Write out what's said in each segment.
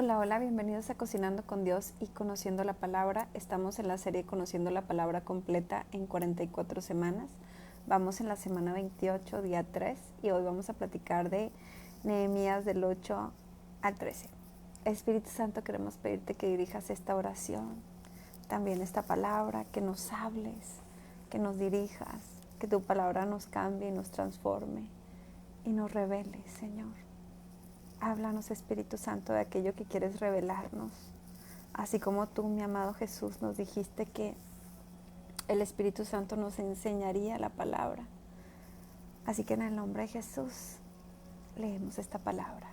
Hola, hola, bienvenidos a Cocinando con Dios y Conociendo la Palabra. Estamos en la serie Conociendo la Palabra completa en 44 semanas. Vamos en la semana 28, día 3, y hoy vamos a platicar de Nehemías del 8 al 13. Espíritu Santo, queremos pedirte que dirijas esta oración, también esta palabra, que nos hables, que nos dirijas, que tu palabra nos cambie y nos transforme y nos revele, Señor. Háblanos, Espíritu Santo, de aquello que quieres revelarnos. Así como tú, mi amado Jesús, nos dijiste que el Espíritu Santo nos enseñaría la palabra. Así que en el nombre de Jesús leemos esta palabra.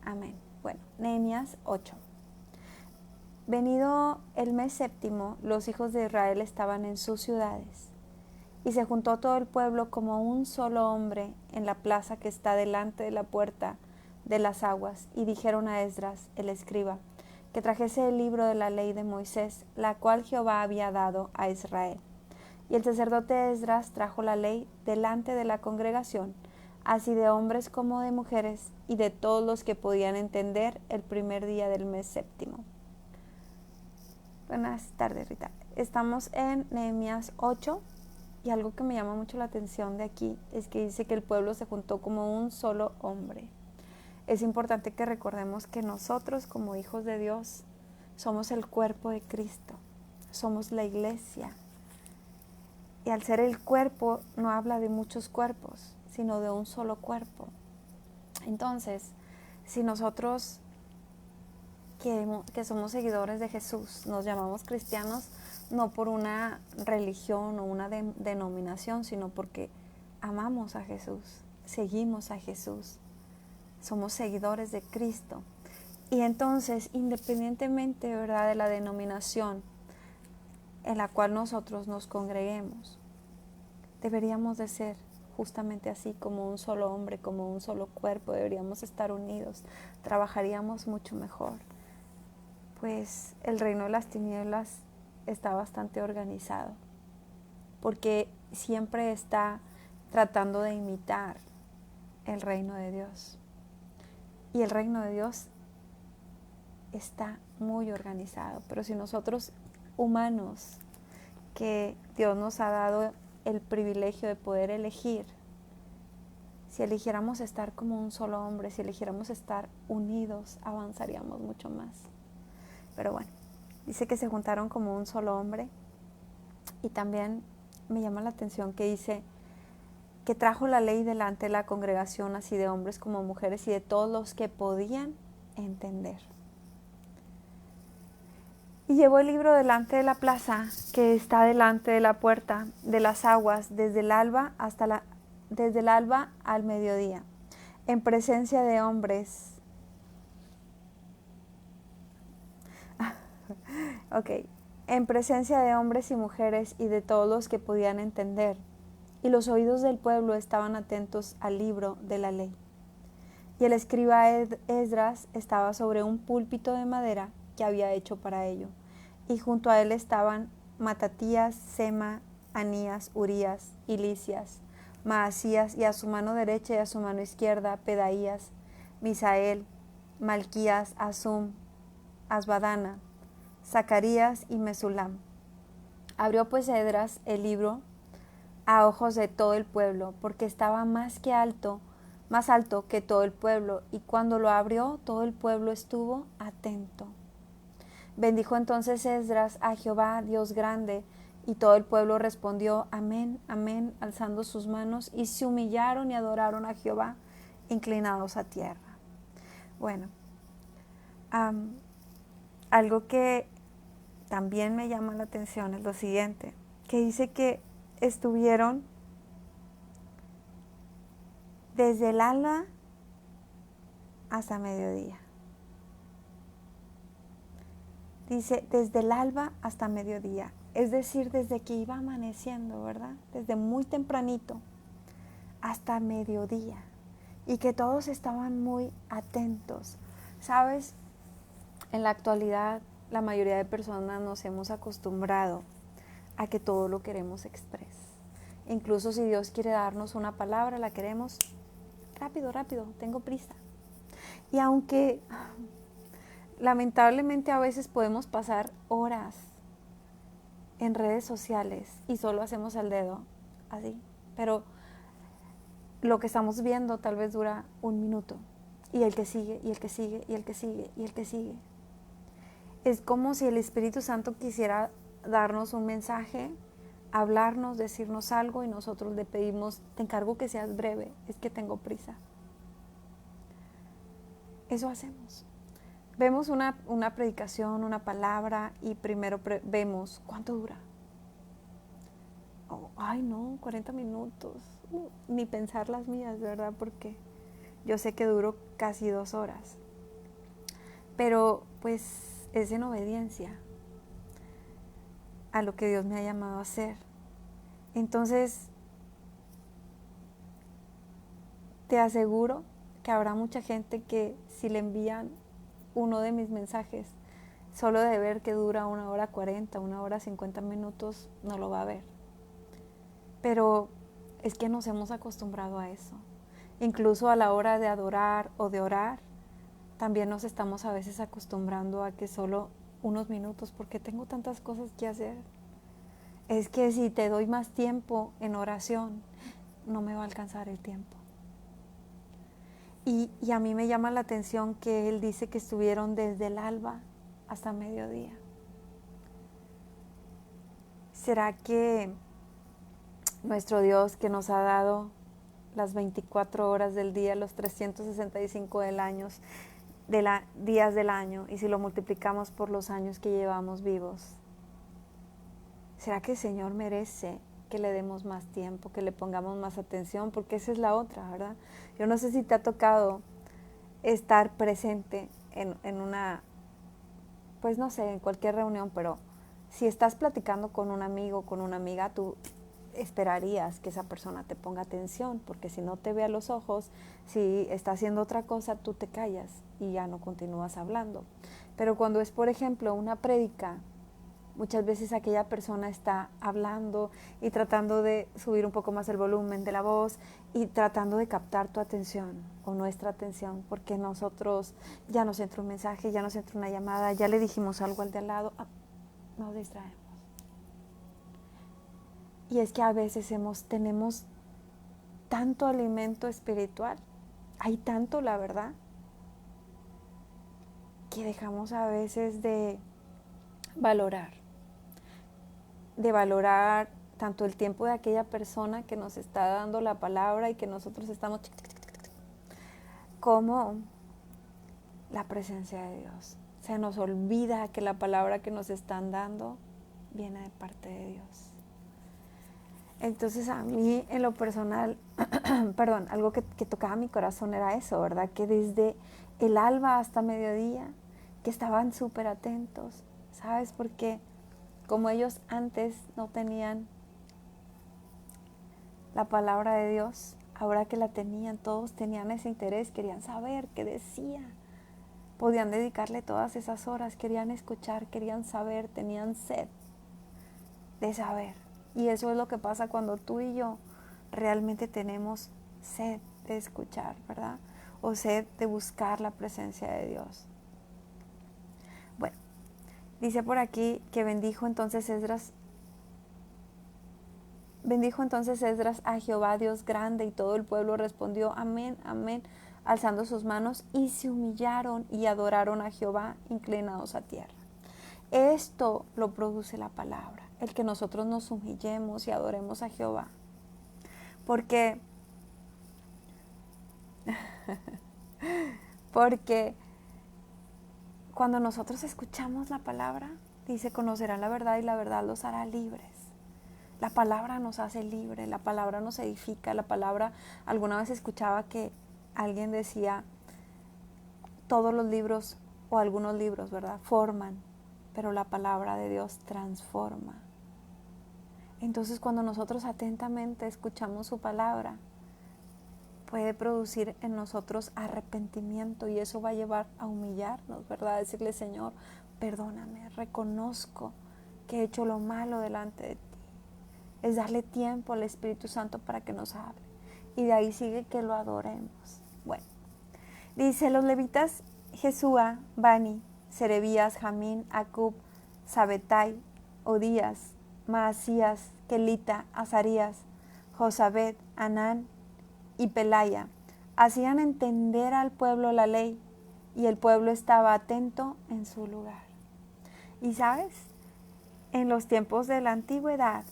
Amén. Bueno, Nehemías 8. Venido el mes séptimo, los hijos de Israel estaban en sus ciudades. Y se juntó todo el pueblo como un solo hombre en la plaza que está delante de la puerta de las aguas, y dijeron a Esdras, el escriba, que trajese el libro de la ley de Moisés, la cual Jehová había dado a Israel. Y el sacerdote Esdras trajo la ley delante de la congregación, así de hombres como de mujeres, y de todos los que podían entender el primer día del mes séptimo. Buenas tardes, Rita. Estamos en Nehemías 8, y algo que me llama mucho la atención de aquí es que dice que el pueblo se juntó como un solo hombre. Es importante que recordemos que nosotros, como hijos de Dios, somos el cuerpo de Cristo, somos la iglesia. Y al ser el cuerpo, no habla de muchos cuerpos, sino de un solo cuerpo. Entonces, si nosotros que somos seguidores de Jesús, nos llamamos cristianos, no por una religión o una denominación, sino porque amamos a Jesús, seguimos a Jesús. Somos seguidores de Cristo. Y entonces, independientemente, ¿verdad?, de la denominación en la cual nosotros nos congreguemos, deberíamos de ser justamente así, como un solo hombre, como un solo cuerpo. Deberíamos estar unidos, trabajaríamos mucho mejor, pues el reino de las tinieblas está bastante organizado, porque siempre está tratando de imitar el reino de Dios. Y el reino de Dios está muy organizado, pero si nosotros, humanos, que Dios nos ha dado el privilegio de poder elegir, si eligiéramos estar como un solo hombre, si eligiéramos estar unidos, avanzaríamos mucho más. Pero bueno, dice que se juntaron como un solo hombre, y también me llama la atención que dice que trajo la ley delante de la congregación, así de hombres como mujeres y de todos los que podían entender. Y llevó el libro delante de la plaza que está delante de la puerta de las aguas, desde el alba al mediodía, en presencia de hombres. En presencia de hombres y mujeres y de todos los que podían entender. Y los oídos del pueblo estaban atentos al libro de la ley. Y el escriba Esdras estaba sobre un púlpito de madera que había hecho para ello. Y junto a él estaban Matatías, Sema, Anías, Urías, Ilicias, Maasías, y a su mano derecha y a su mano izquierda Pedaías, Misael, Malquías, Asum, Asbadana, Zacarías y Mesulam. Abrió pues Esdras el libro a ojos de todo el pueblo, porque estaba más alto que todo el pueblo, y cuando lo abrió, todo el pueblo estuvo atento. Bendijo entonces Esdras a Jehová, Dios grande, y todo el pueblo respondió, amén, amén, alzando sus manos, y se humillaron y adoraron a Jehová, inclinados a tierra. Bueno, algo que también me llama la atención es lo siguiente, que dice que estuvieron desde el alba hasta mediodía. Dice, desde el alba hasta mediodía, es decir, desde que iba amaneciendo, ¿verdad? Desde muy tempranito hasta mediodía, y que todos estaban muy atentos. ¿Sabes? En la actualidad, la mayoría de personas nos hemos acostumbrado a que todo lo queremos express. Incluso si Dios quiere darnos una palabra, la queremos rápido, rápido, tengo prisa. Y aunque lamentablemente a veces podemos pasar horas en redes sociales y solo hacemos el dedo así, pero lo que estamos viendo tal vez dura 1 minuto y el que sigue, y el que sigue, y el que sigue, y el que sigue. Es como si el Espíritu Santo quisiera darnos un mensaje, hablarnos, decirnos algo y nosotros le pedimos, te encargo que seas breve, es que tengo prisa. Eso hacemos. Vemos una predicación, una palabra y primero vemos cuánto dura. Oh, ay no, 40 minutos. Ni pensar las mías, ¿verdad? Porque yo sé que duro casi 2 horas. Pero pues es en obediencia a lo que Dios me ha llamado a hacer. Entonces, te aseguro que habrá mucha gente que si le envían uno de mis mensajes, solo de ver que dura 1 hora 40, 1 hora 50 minutos, no lo va a ver. Pero es que nos hemos acostumbrado a eso. Incluso a la hora de adorar o de orar, también nos estamos a veces acostumbrando a que solo unos minutos, porque tengo tantas cosas que hacer. Es que si te doy más tiempo en oración, no me va a alcanzar el tiempo. Y a mí me llama la atención que él dice que estuvieron desde el alba hasta mediodía. ¿Será que nuestro Dios, que nos ha dado las 24 horas del día, los 365 días del año, y si lo multiplicamos por los años que llevamos vivos, ¿será que el Señor merece que le demos más tiempo, que le pongamos más atención? Porque esa es la otra, ¿verdad? Yo no sé si te ha tocado estar presente en una, pues no sé, en cualquier reunión, pero si estás platicando con un amigo, con una amiga, tú esperarías que esa persona te ponga atención, porque si no te ve a los ojos, si está haciendo otra cosa, tú te callas y ya no continúas hablando. Pero cuando es, por ejemplo, una prédica, muchas veces aquella persona está hablando y tratando de subir un poco más el volumen de la voz y tratando de captar tu atención o nuestra atención, porque nosotros ya nos entra un mensaje, ya nos entra una llamada, ya le dijimos algo al de al lado, nos distraemos. Y es que a veces tenemos tanto alimento espiritual, hay tanto, la verdad, que dejamos a veces de valorar tanto el tiempo de aquella persona que nos está dando la palabra y que nosotros estamos como la presencia de Dios. Se nos olvida que la palabra que nos están dando viene de parte de Dios. Entonces a mí en lo personal, perdón, algo que tocaba mi corazón era eso, ¿verdad? Que desde el alba hasta mediodía, que estaban súper atentos, ¿sabes? Porque como ellos antes no tenían la palabra de Dios, ahora que la tenían, todos tenían ese interés, querían saber qué decía. Podían dedicarle todas esas horas, querían escuchar, querían saber, tenían sed de saber. Y eso es lo que pasa cuando tú y yo realmente tenemos sed de escuchar, ¿verdad? O sed de buscar la presencia de Dios. Bueno, dice por aquí que bendijo entonces Esdras a Jehová Dios grande, y todo el pueblo respondió amén, amén, alzando sus manos, y se humillaron y adoraron a Jehová inclinados a tierra. Esto lo produce la palabra, el que nosotros nos humillemos y adoremos a Jehová. Porque cuando nosotros escuchamos la palabra, dice, conocerán la verdad y la verdad los hará libres. La palabra nos hace libre, la palabra nos edifica, la palabra, alguna vez escuchaba que alguien decía, todos los libros o algunos libros, ¿verdad?, forman, pero la palabra de Dios transforma. Entonces cuando nosotros atentamente escuchamos su palabra, puede producir en nosotros arrepentimiento, y eso va a llevar a humillarnos, ¿verdad? A decirle, Señor, perdóname, reconozco que he hecho lo malo delante de ti. Es darle tiempo al Espíritu Santo para que nos hable. Y de ahí sigue que lo adoremos. Bueno, dice, los levitas Jesúa, Bani, Serebías, Jamín, Acub, Sabetai, Odías, Maasías, Kelita, Azarías, Josabed, Anán y Pelaya. Hacían entender al pueblo la ley, y el pueblo estaba atento en su lugar. Y sabes, en los tiempos de la antigüedad,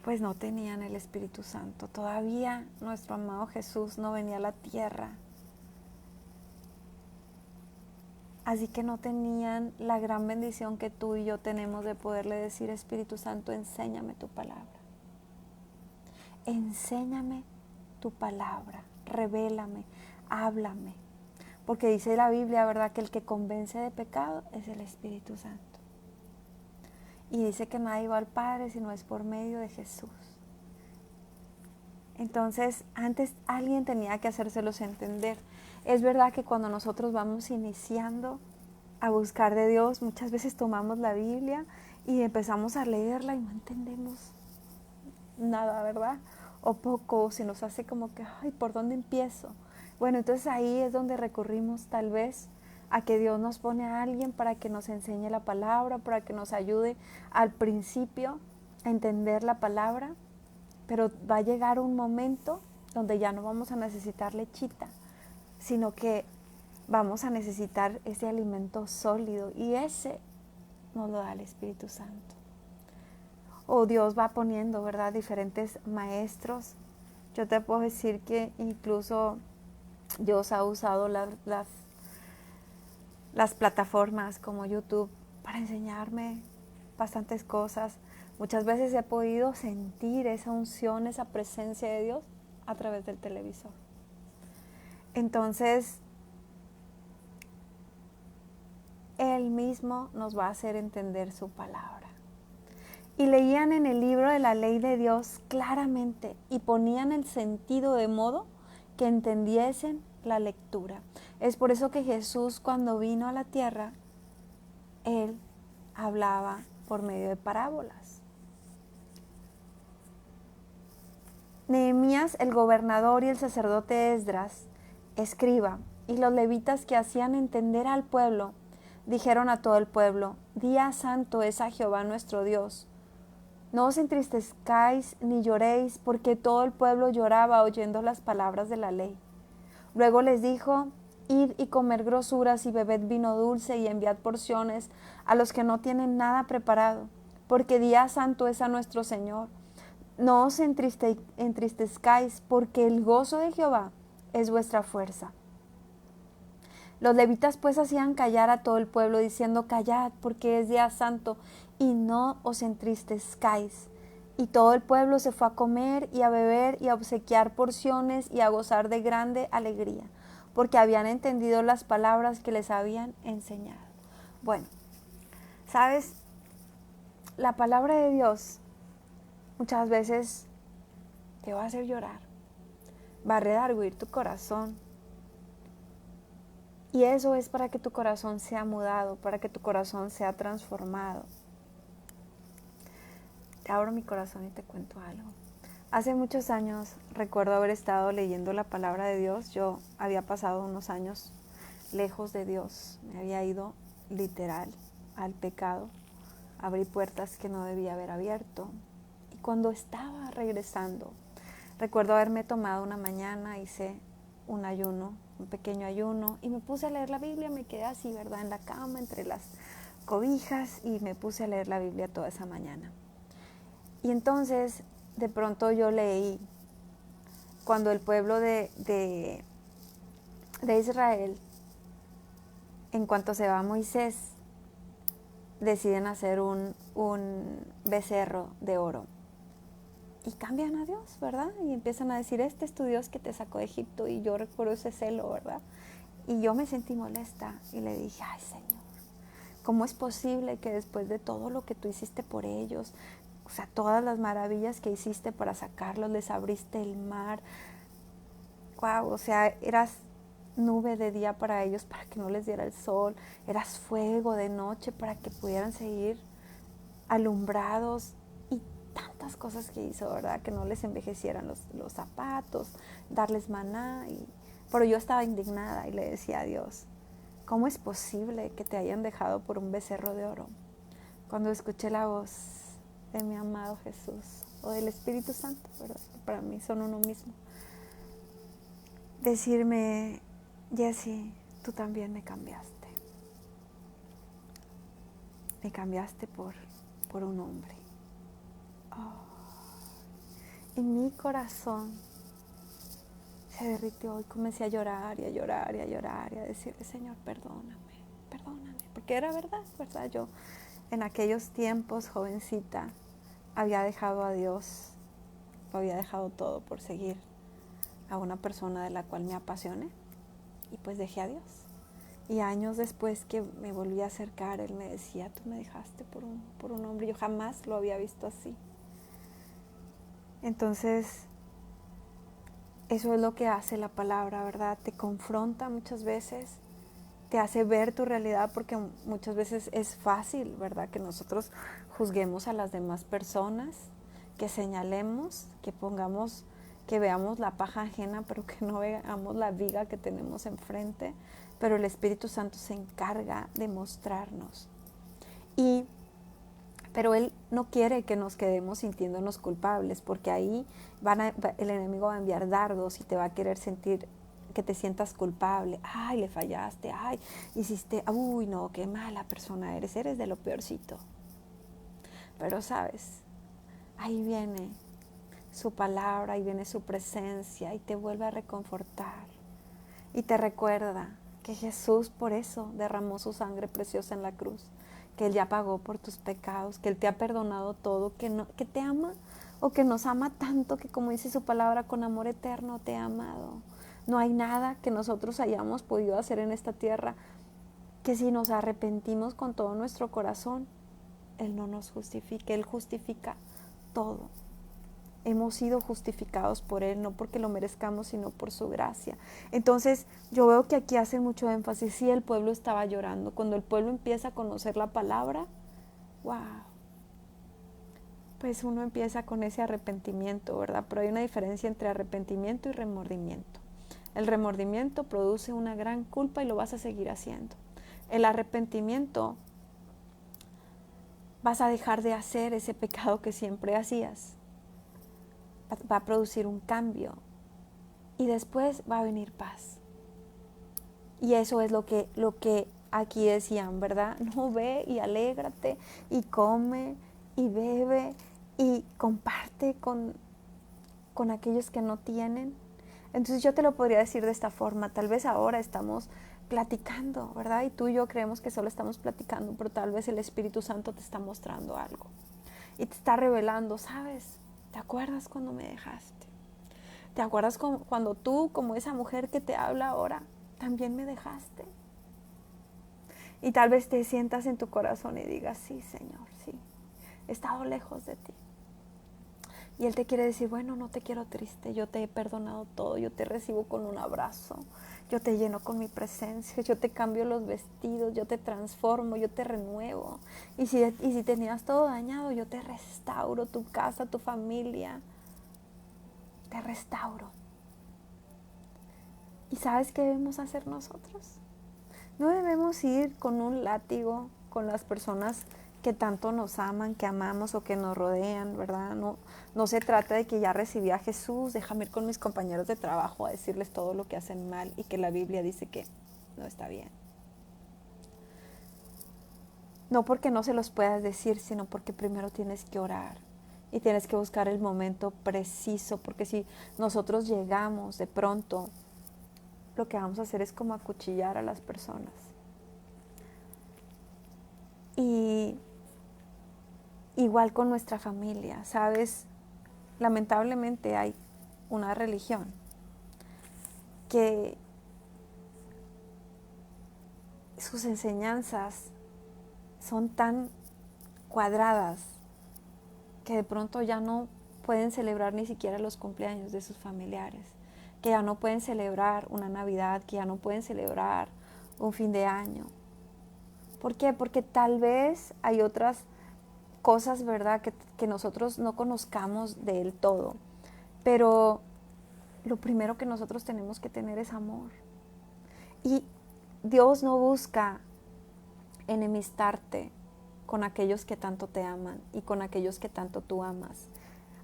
pues no tenían el Espíritu Santo. Todavía nuestro amado Jesús no venía a la tierra. Así que no tenían la gran bendición que tú y yo tenemos de poderle decir: Espíritu Santo, enséñame tu palabra. Enséñame tu palabra, revélame, háblame. Porque dice la Biblia, ¿verdad?, que el que convence de pecado es el Espíritu Santo. Y dice que nadie va al Padre si no es por medio de Jesús. Entonces, antes alguien tenía que hacérselos entender. Es verdad que cuando nosotros vamos iniciando a buscar de Dios, muchas veces tomamos la Biblia y empezamos a leerla y no entendemos nada, ¿verdad? O poco, se nos hace como que, ay, ¿por dónde empiezo? Bueno, entonces ahí es donde recurrimos tal vez a que Dios nos pone a alguien para que nos enseñe la palabra, para que nos ayude al principio a entender la palabra, pero va a llegar un momento donde ya no vamos a necesitar lechita, sino que vamos a necesitar ese alimento sólido, y ese nos lo da el Espíritu Santo. O Dios va poniendo, ¿verdad?, diferentes maestros. Yo te puedo decir que incluso Dios ha usado las plataformas como YouTube para enseñarme bastantes cosas. Muchas veces he podido sentir esa unción, esa presencia de Dios a través del televisor. Entonces, Él mismo nos va a hacer entender su palabra. Y leían en el libro de la ley de Dios claramente y ponían el sentido de modo que entendiesen la lectura. Es por eso que Jesús, cuando vino a la tierra, Él hablaba por medio de parábolas. Nehemías, el gobernador, y el sacerdote Esdras, escriba, y los levitas que hacían entender al pueblo, dijeron a todo el pueblo: Día santo es a Jehová nuestro Dios. No os entristezcáis ni lloréis, porque todo el pueblo lloraba oyendo las palabras de la ley. Luego les dijo: Id y comed grosuras y bebed vino dulce y enviad porciones a los que no tienen nada preparado, porque día santo es a nuestro Señor. No os entristezcáis, porque el gozo de Jehová es vuestra fuerza. Los levitas pues hacían callar a todo el pueblo, diciendo: Callad, porque es día santo, y no os entristezcáis. Y todo el pueblo se fue a comer y a beber y a obsequiar porciones y a gozar de grande alegría, porque habían entendido las palabras que les habían enseñado. Bueno, ¿sabes? La palabra de Dios muchas veces te va a hacer llorar, va a redarguir tu corazón. Y eso es para que tu corazón sea mudado, para que tu corazón sea transformado. Te abro mi corazón y te cuento algo. Hace muchos años recuerdo haber estado leyendo la palabra de Dios. Yo había pasado unos años lejos de Dios. Me había ido literal al pecado. Abrí puertas que no debía haber abierto. Y cuando estaba regresando, recuerdo haberme tomado una mañana, hice un ayuno, un pequeño ayuno, y me puse a leer la Biblia. Me quedé así, ¿verdad?, en la cama, entre las cobijas, y me puse a leer la Biblia toda esa mañana. Y entonces, de pronto yo leí cuando el pueblo de Israel, en cuanto se va Moisés, deciden hacer un becerro de oro. Y cambian a Dios, ¿verdad? Y empiezan a decir: este es tu Dios que te sacó de Egipto. Y yo recuerdo ese celo, ¿verdad? Y yo me sentí molesta y le dije: ay, Señor, ¿cómo es posible que después de todo lo que tú hiciste por ellos, o sea, todas las maravillas que hiciste para sacarlos, les abriste el mar, wow, o sea, eras nube de día para ellos para que no les diera el sol, eras fuego de noche para que pudieran seguir alumbrados, y tantas cosas que hizo, ¿verdad?, que no les envejecieran los zapatos, darles maná, pero yo estaba indignada y le decía a Dios: ¿Cómo es posible que te hayan dejado por un becerro de oro? Cuando escuché la voz de mi amado Jesús o del Espíritu Santo, ¿verdad? Para mí son uno mismo. Decirme, Jessie, tú también me cambiaste. Me cambiaste por un hombre. Oh. Y mi corazón se derritió y comencé a llorar y a llorar y a llorar y a decirle, Señor, perdóname, perdóname. Porque era verdad, ¿verdad? Yo en aquellos tiempos, jovencita, había dejado a Dios, lo había dejado todo por seguir a una persona de la cual me apasioné y pues dejé a Dios. Y años después que me volví a acercar, Él me decía, tú me dejaste por un hombre. Yo jamás lo había visto así. Entonces, eso es lo que hace la palabra, ¿verdad? Te confronta muchas veces, te hace ver tu realidad, porque muchas veces es fácil, ¿verdad? Que nosotros juzguemos a las demás personas, que señalemos, que pongamos, que veamos la paja ajena, pero que no veamos la viga que tenemos enfrente. Pero el Espíritu Santo se encarga de mostrarnos. Pero Él no quiere que nos quedemos sintiéndonos culpables, porque ahí el enemigo va a enviar dardos y te va a querer sentir que te sientas culpable. Ay, le fallaste, ay, hiciste, uy, no, qué mala persona eres de lo peorcito. Pero sabes, ahí viene su palabra, ahí viene su presencia y te vuelve a reconfortar. Y te recuerda que Jesús por eso derramó su sangre preciosa en la cruz, que Él ya pagó por tus pecados, que Él te ha perdonado todo, que te ama o que nos ama tanto que, como dice su palabra, con amor eterno te ha amado. No hay nada que nosotros hayamos podido hacer en esta tierra que si nos arrepentimos con todo nuestro corazón, Él no nos justifique, Él justifica todo. Hemos sido justificados por Él, no porque lo merezcamos, sino por su gracia. Entonces, yo veo que aquí hacen mucho énfasis. Sí, el pueblo estaba llorando. Cuando el pueblo empieza a conocer la palabra, wow, pues uno empieza con ese arrepentimiento, ¿verdad? Pero hay una diferencia entre arrepentimiento y remordimiento. El remordimiento produce una gran culpa y lo vas a seguir haciendo. El arrepentimiento, vas a dejar de hacer ese pecado que siempre hacías. Va a producir un cambio y después va a venir paz. Y eso es lo que aquí decían, ¿verdad? No, ve y alégrate y come y bebe y comparte con aquellos que no tienen. Entonces yo te lo podría decir de esta forma. Tal vez ahora estamos platicando, ¿verdad? Y tú y yo creemos que solo estamos platicando, pero tal vez el Espíritu Santo te está mostrando algo y te está revelando, ¿sabes? ¿Te acuerdas cuando me dejaste? ¿Te acuerdas cuando tú, como esa mujer que te habla ahora, también me dejaste? Y tal vez te sientas en tu corazón y digas, sí, Señor, sí, he estado lejos de ti. Y Él te quiere decir, bueno, no te quiero triste, yo te he perdonado todo, yo te recibo con un abrazo, yo te lleno con mi presencia, yo te cambio los vestidos, yo te transformo, yo te renuevo. Y si tenías todo dañado, yo te restauro, tu casa, tu familia, te restauro. ¿Y sabes qué debemos hacer nosotros? No debemos ir con un látigo con las personas que tanto nos aman, que amamos o que nos rodean, ¿verdad? No se trata de que ya recibí a Jesús, déjame ir con mis compañeros de trabajo a decirles todo lo que hacen mal y que la Biblia dice que no está bien. No porque no se los puedas decir, sino porque primero tienes que orar y tienes que buscar el momento preciso, porque si nosotros llegamos de pronto, lo que vamos a hacer es como acuchillar a las personas. Y igual con nuestra familia, ¿sabes? Lamentablemente hay una religión que sus enseñanzas son tan cuadradas que de pronto ya no pueden celebrar ni siquiera los cumpleaños de sus familiares, que ya no pueden celebrar una Navidad, que ya no pueden celebrar un fin de año. ¿Por qué? Porque tal vez hay otras cosas, ¿verdad?, que nosotros no conozcamos del todo. Pero lo primero que nosotros tenemos que tener es amor. Y Dios no busca enemistarte con aquellos que tanto te aman y con aquellos que tanto tú amas.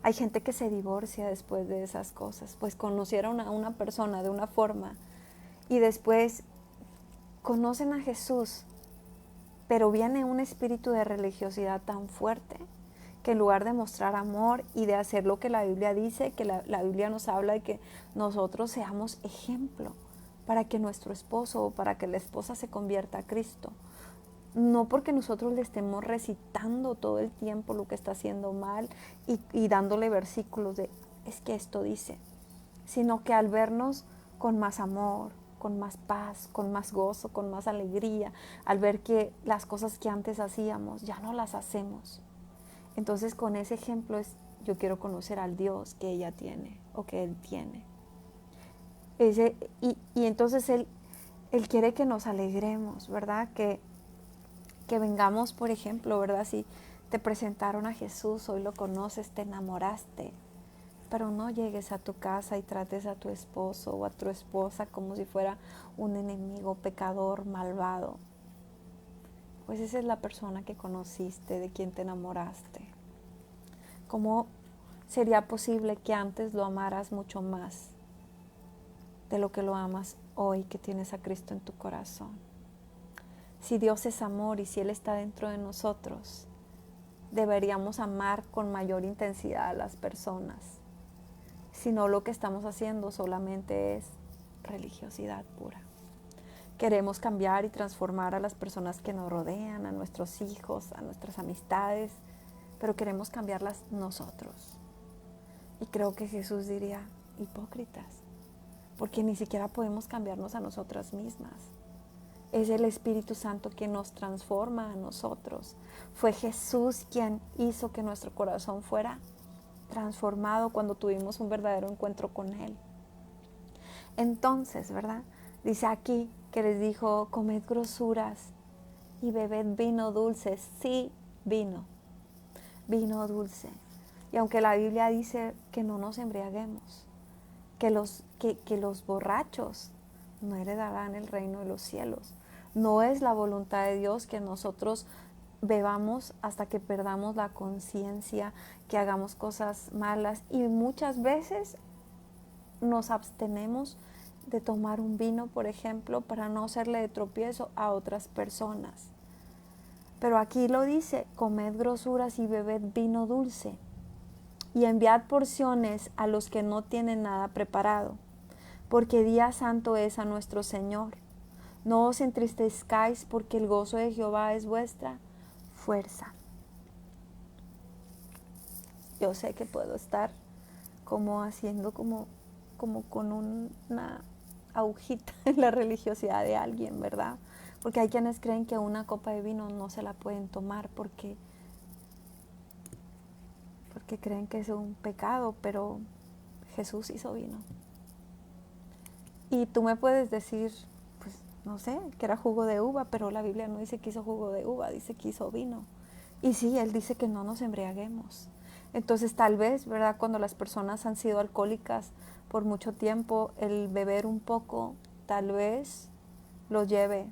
Hay gente que se divorcia después de esas cosas, pues conocieron a una persona de una forma y después conocen a Jesús, pero viene un espíritu de religiosidad tan fuerte que en lugar de mostrar amor y de hacer lo que la Biblia dice, que la Biblia nos habla de que nosotros seamos ejemplo para que nuestro esposo o para que la esposa se convierta a Cristo. No porque nosotros le estemos recitando todo el tiempo lo que está haciendo mal y dándole versículos de, es que esto dice, sino que al vernos con más amor, con más paz, con más gozo, con más alegría, al ver que las cosas que antes hacíamos ya no las hacemos. Entonces con ese ejemplo yo quiero conocer al Dios que ella tiene o que él tiene. Y entonces él quiere que nos alegremos, ¿verdad? Que vengamos, por ejemplo, ¿verdad? Si te presentaron a Jesús, hoy lo conoces, te enamoraste, pero no llegues a tu casa y trates a tu esposo o a tu esposa como si fuera un enemigo, pecador, malvado. Pues esa es la persona que conociste, de quien te enamoraste. ¿Cómo sería posible que antes lo amaras mucho más de lo que lo amas hoy que tienes a Cristo en tu corazón? Si Dios es amor y si Él está dentro de nosotros, deberíamos amar con mayor intensidad a las personas. Si no, lo que estamos haciendo solamente es religiosidad pura. Queremos cambiar y transformar a las personas que nos rodean, a nuestros hijos, a nuestras amistades, pero queremos cambiarlas nosotros. Y creo que Jesús diría, hipócritas, porque ni siquiera podemos cambiarnos a nosotras mismas. Es el Espíritu Santo quien nos transforma a nosotros. Fue Jesús quien hizo que nuestro corazón fuera transformado cuando tuvimos un verdadero encuentro con Él. Entonces, ¿verdad? Dice aquí que les dijo, comed grosuras y bebed vino dulce. Sí, vino dulce. Y aunque la Biblia dice que no nos embriaguemos, que los borrachos no heredarán el reino de los cielos. No es la voluntad de Dios que nosotros bebamos hasta que perdamos la conciencia, que hagamos cosas malas, y muchas veces nos abstenemos de tomar un vino, por ejemplo, para no hacerle de tropiezo a otras personas. Pero aquí lo dice, comed grosuras y bebed vino dulce, y enviad porciones a los que no tienen nada preparado, porque día santo es a nuestro Señor. No os entristezcáis, porque el gozo de Jehová es vuestra fuerza. Yo sé que puedo estar como haciendo como con una agujita en la religiosidad de alguien, ¿verdad? Porque hay quienes creen que una copa de vino no se la pueden tomar porque creen que es un pecado, pero Jesús hizo vino. Y tú me puedes decir, pues no sé, que era jugo de uva, pero la Biblia no dice que hizo jugo de uva, dice que hizo vino. Y sí, Él dice que no nos embriaguemos. Entonces tal vez, ¿verdad? Cuando las personas han sido alcohólicas por mucho tiempo, el beber un poco tal vez lo lleve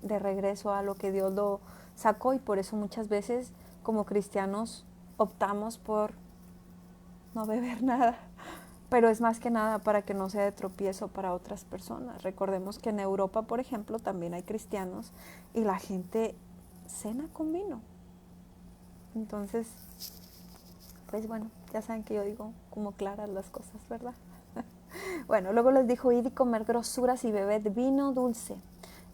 de regreso a lo que Dios lo sacó, y por eso muchas veces como cristianos optamos por no beber nada, pero es más que nada para que no sea de tropiezo para otras personas. Recordemos que en Europa, por ejemplo, también hay cristianos y la gente cena con vino. Entonces, pues bueno, ya saben que yo digo como claras las cosas, ¿verdad? Bueno, luego les dijo, id y comer grosuras y bebed vino dulce,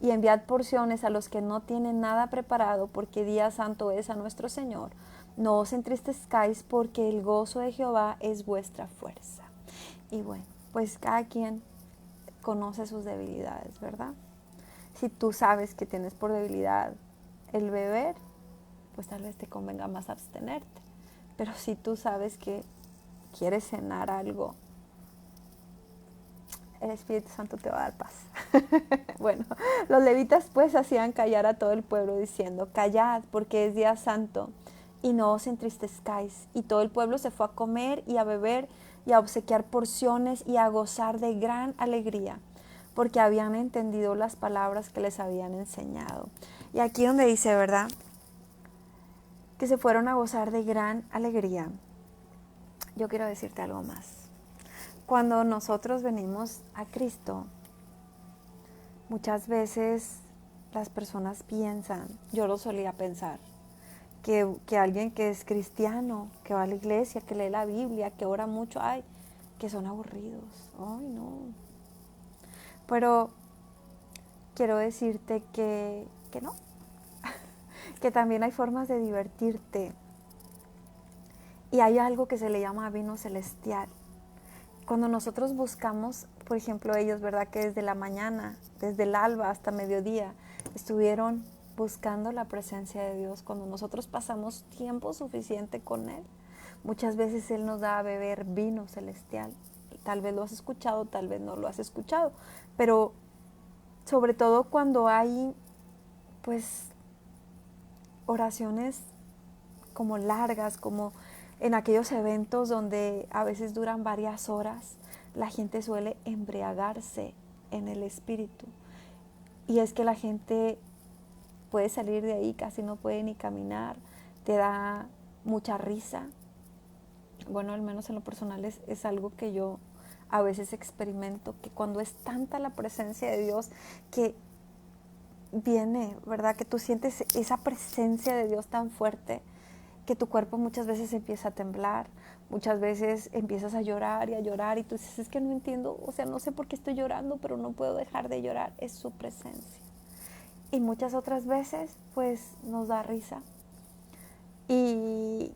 y enviad porciones a los que no tienen nada preparado, porque día santo es a nuestro Señor. No os entristezcáis, porque el gozo de Jehová es vuestra fuerza. Y bueno, pues cada quien conoce sus debilidades, ¿verdad? Si tú sabes que tienes por debilidad el beber, pues tal vez te convenga más abstenerte. Pero si tú sabes que quieres cenar algo, el Espíritu Santo te va a dar paz. Bueno, los levitas pues hacían callar a todo el pueblo diciendo, callad porque es día santo y no os entristezcáis. Y todo el pueblo se fue a comer y a beber y a obsequiar porciones y a gozar de gran alegría, porque habían entendido las palabras que les habían enseñado. Y aquí donde dice, ¿verdad?, que se fueron a gozar de gran alegría. Yo quiero decirte algo más. Cuando nosotros venimos a Cristo, muchas veces las personas piensan, yo lo solía pensar, que alguien que es cristiano, que va a la iglesia, que lee la Biblia, que ora mucho, ay, que son aburridos. Ay, no. Pero quiero decirte que no, que también hay formas de divertirte. Y hay algo que se le llama vino celestial. Cuando nosotros buscamos, por ejemplo, ellos, ¿verdad?, que desde la mañana, desde el alba hasta mediodía, estuvieron buscando la presencia de Dios. Cuando nosotros pasamos tiempo suficiente con Él, muchas veces Él nos da a beber vino celestial. Tal vez lo has escuchado, tal vez no lo has escuchado, pero sobre todo cuando hay, pues, oraciones como largas, como en aquellos eventos donde a veces duran varias horas, la gente suele embriagarse en el espíritu. Y es que la gente puede salir de ahí, casi no puede ni caminar, te da mucha risa. Bueno, al menos en lo personal es algo que yo a veces experimento, que cuando es tanta la presencia de Dios que viene, ¿verdad?, que tú sientes esa presencia de Dios tan fuerte, que tu cuerpo muchas veces empieza a temblar, muchas veces empiezas a llorar y tú dices, es que no entiendo, o sea, no sé por qué estoy llorando, pero no puedo dejar de llorar, es su presencia. Y muchas otras veces, pues, nos da risa. Y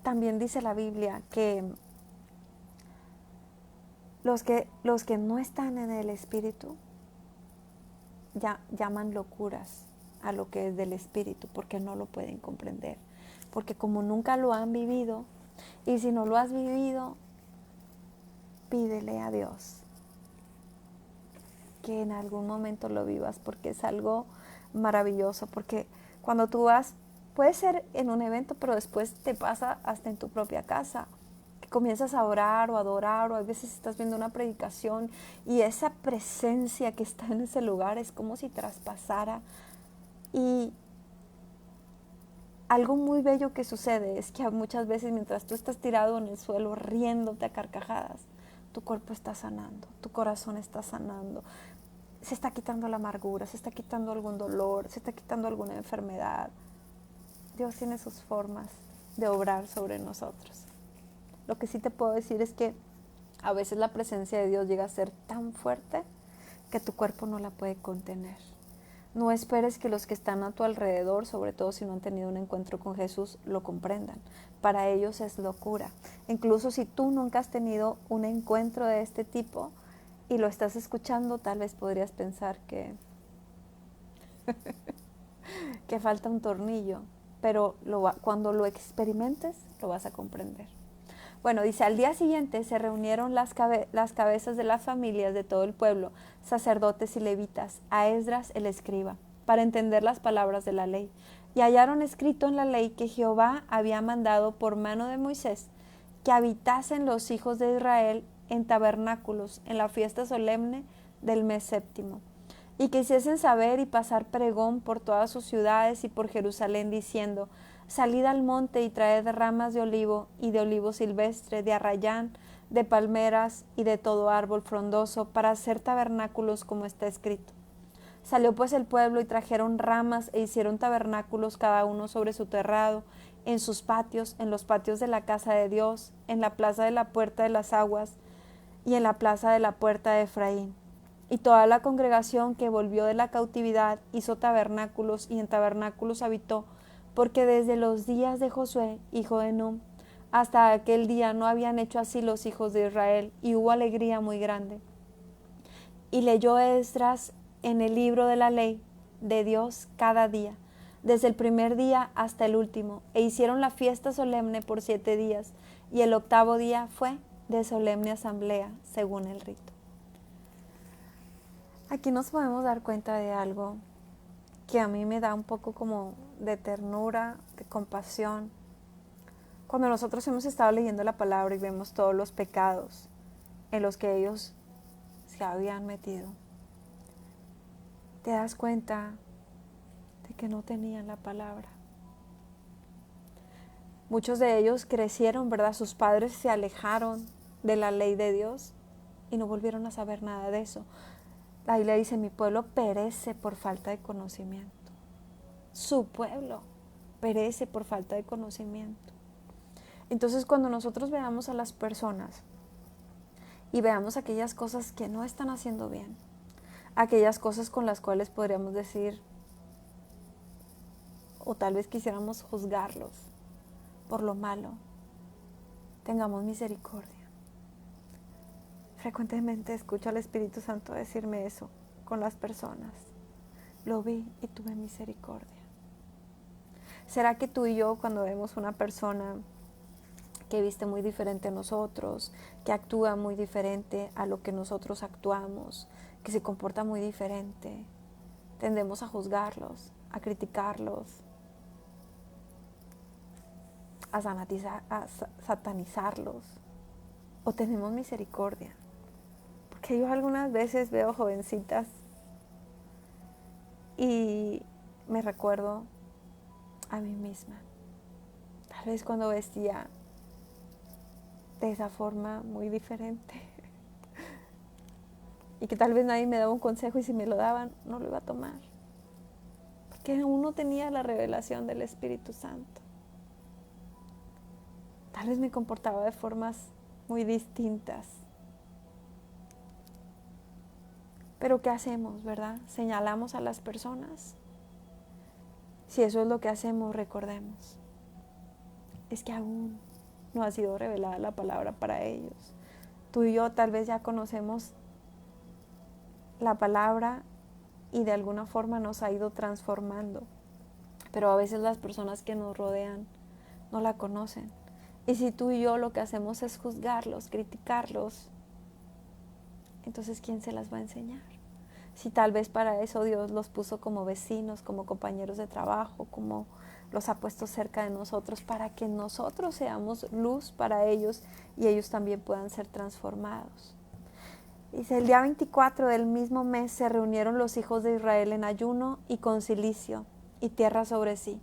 también dice la Biblia que los que no están en el Espíritu ya llaman locuras a lo que es del Espíritu, porque no lo pueden comprender. Porque como nunca lo han vivido, y si no lo has vivido, pídele a Dios que en algún momento lo vivas, porque es algo maravilloso, porque cuando tú vas, puede ser en un evento, pero después te pasa hasta en tu propia casa, que comienzas a orar o a adorar, o a veces estás viendo una predicación y esa presencia que está en ese lugar es como si traspasara. Y algo muy bello que sucede es que muchas veces mientras tú estás tirado en el suelo riéndote a carcajadas, tu cuerpo está sanando, tu corazón está sanando, se está quitando la amargura, se está quitando algún dolor, se está quitando alguna enfermedad. Dios tiene sus formas de obrar sobre nosotros. Lo que sí te puedo decir es que a veces la presencia de Dios llega a ser tan fuerte que tu cuerpo no la puede contener. No esperes que los que están a tu alrededor, sobre todo si no han tenido un encuentro con Jesús, lo comprendan. Para ellos es locura. Incluso si tú nunca has tenido un encuentro de este tipo y lo estás escuchando, tal vez podrías pensar que falta un tornillo, pero cuando lo experimentes, lo vas a comprender. Bueno, dice, al día siguiente se reunieron las cabezas de las familias de todo el pueblo, sacerdotes y levitas, a Esdras el escriba, para entender las palabras de la ley. Y hallaron escrito en la ley que Jehová había mandado por mano de Moisés que habitasen los hijos de Israel en tabernáculos en la fiesta solemne del mes séptimo, y que hiciesen saber y pasar pregón por todas sus ciudades y por Jerusalén, diciendo, salid al monte y traed ramas de olivo y de olivo silvestre, de arrayán, de palmeras y de todo árbol frondoso, para hacer tabernáculos como está escrito. Salió pues el pueblo y trajeron ramas e hicieron tabernáculos cada uno sobre su terrado, en sus patios, en los patios de la casa de Dios, en la plaza de la puerta de las aguas y en la plaza de la puerta de Efraín. Y toda la congregación que volvió de la cautividad hizo tabernáculos y en tabernáculos habitó, porque desde los días de Josué, hijo de Nun, hasta aquel día no habían hecho así los hijos de Israel, y hubo alegría muy grande. Y leyó Esdras en el libro de la ley de Dios cada día, desde el primer día hasta el último, e hicieron la fiesta solemne por 7 días, y el 8º día fue de solemne asamblea, según el rito. Aquí nos podemos dar cuenta de algo que a mí me da un poco como de ternura, de compasión. Cuando nosotros hemos estado leyendo la palabra y vemos todos los pecados en los que ellos se habían metido, te das cuenta de que no tenían la palabra. Muchos de ellos crecieron, ¿verdad? Sus padres se alejaron de la ley de Dios y no volvieron a saber nada de eso. La Biblia dice, mi pueblo perece por falta de conocimiento. Su pueblo perece por falta de conocimiento. Entonces, cuando nosotros veamos a las personas y veamos aquellas cosas que no están haciendo bien, aquellas cosas con las cuales podríamos decir, o tal vez quisiéramos juzgarlos por lo malo, tengamos misericordia. Frecuentemente escucho al Espíritu Santo decirme eso con las personas. Lo vi y tuve misericordia. ¿Será que tú y yo, cuando vemos una persona que viste muy diferente a nosotros, que actúa muy diferente a lo que nosotros actuamos, que se comporta muy diferente, tendemos a juzgarlos, a criticarlos, a satanizarlos, o tenemos misericordia? Porque yo algunas veces veo jovencitas y me recuerdo a mí misma, tal vez cuando vestía de esa forma muy diferente y que tal vez nadie me daba un consejo y si me lo daban no lo iba a tomar, porque uno tenía la revelación del Espíritu Santo. Tal vez me comportaba de formas muy distintas. Pero ¿qué hacemos, verdad? ¿Señalamos a las personas? Si eso es lo que hacemos, recordemos, es que aún no ha sido revelada la palabra para ellos. Tú y yo tal vez ya conocemos la palabra y de alguna forma nos ha ido transformando, pero a veces las personas que nos rodean no la conocen. Y si tú y yo lo que hacemos es juzgarlos, criticarlos, entonces ¿quién se las va a enseñar? Si tal vez para eso Dios los puso como vecinos, como compañeros de trabajo, como los ha puesto cerca de nosotros, para que nosotros seamos luz para ellos y ellos también puedan ser transformados. Dice, el día 24 del mismo mes se reunieron los hijos de Israel en ayuno y con cilicio y tierra sobre sí.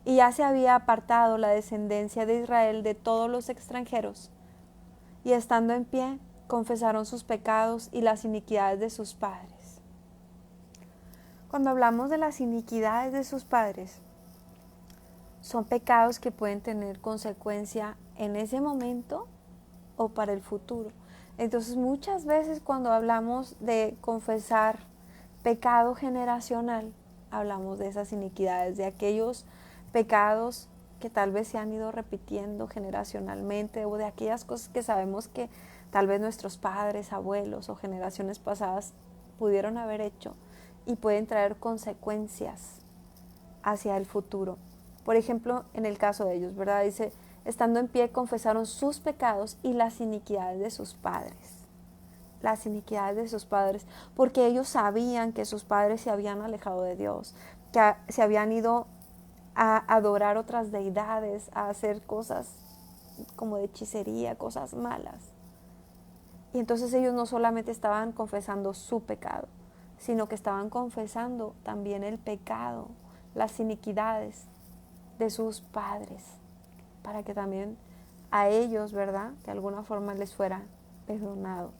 Y ya se había apartado la descendencia de Israel de todos los extranjeros. Y estando en pie, confesaron sus pecados y las iniquidades de sus padres. Cuando hablamos de las iniquidades de sus padres, son pecados que pueden tener consecuencia en ese momento o para el futuro. Entonces, muchas veces cuando hablamos de confesar pecado generacional, hablamos de esas iniquidades, de aquellos pecados que tal vez se han ido repitiendo generacionalmente, o de aquellas cosas que sabemos que tal vez nuestros padres, abuelos o generaciones pasadas pudieron haber hecho y pueden traer consecuencias hacia el futuro. Por ejemplo, en el caso de ellos, ¿verdad? Dice, estando en pie confesaron sus pecados y las iniquidades de sus padres. Las iniquidades de sus padres, porque ellos sabían que sus padres se habían alejado de Dios, que se habían ido a adorar otras deidades, a hacer cosas como de hechicería, cosas malas. Y entonces ellos no solamente estaban confesando su pecado, sino que estaban confesando también el pecado, las iniquidades de sus padres, para que también a ellos, ¿verdad?, de alguna forma les fuera perdonado.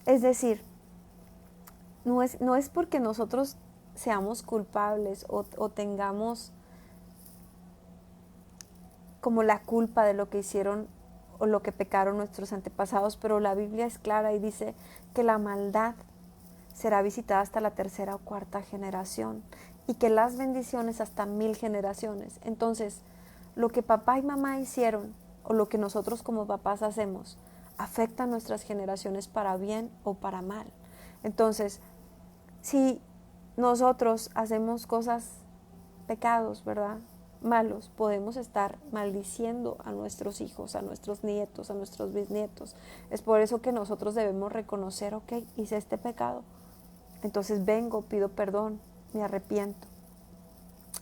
Es decir, no es porque nosotros seamos culpables o tengamos como la culpa de lo que hicieron o lo que pecaron nuestros antepasados, pero la Biblia es clara y dice que la maldad será visitada hasta la tercera o cuarta generación y que las bendiciones hasta 1000 generaciones. Entonces, lo que papá y mamá hicieron o lo que nosotros como papás hacemos afecta a nuestras generaciones para bien o para mal. Entonces, si nosotros hacemos cosas, pecados, ¿verdad?, malos, podemos estar maldiciendo a nuestros hijos, a nuestros nietos, a nuestros bisnietos. Es por eso que nosotros debemos reconocer, ok, hice este pecado, entonces vengo, pido perdón, me arrepiento.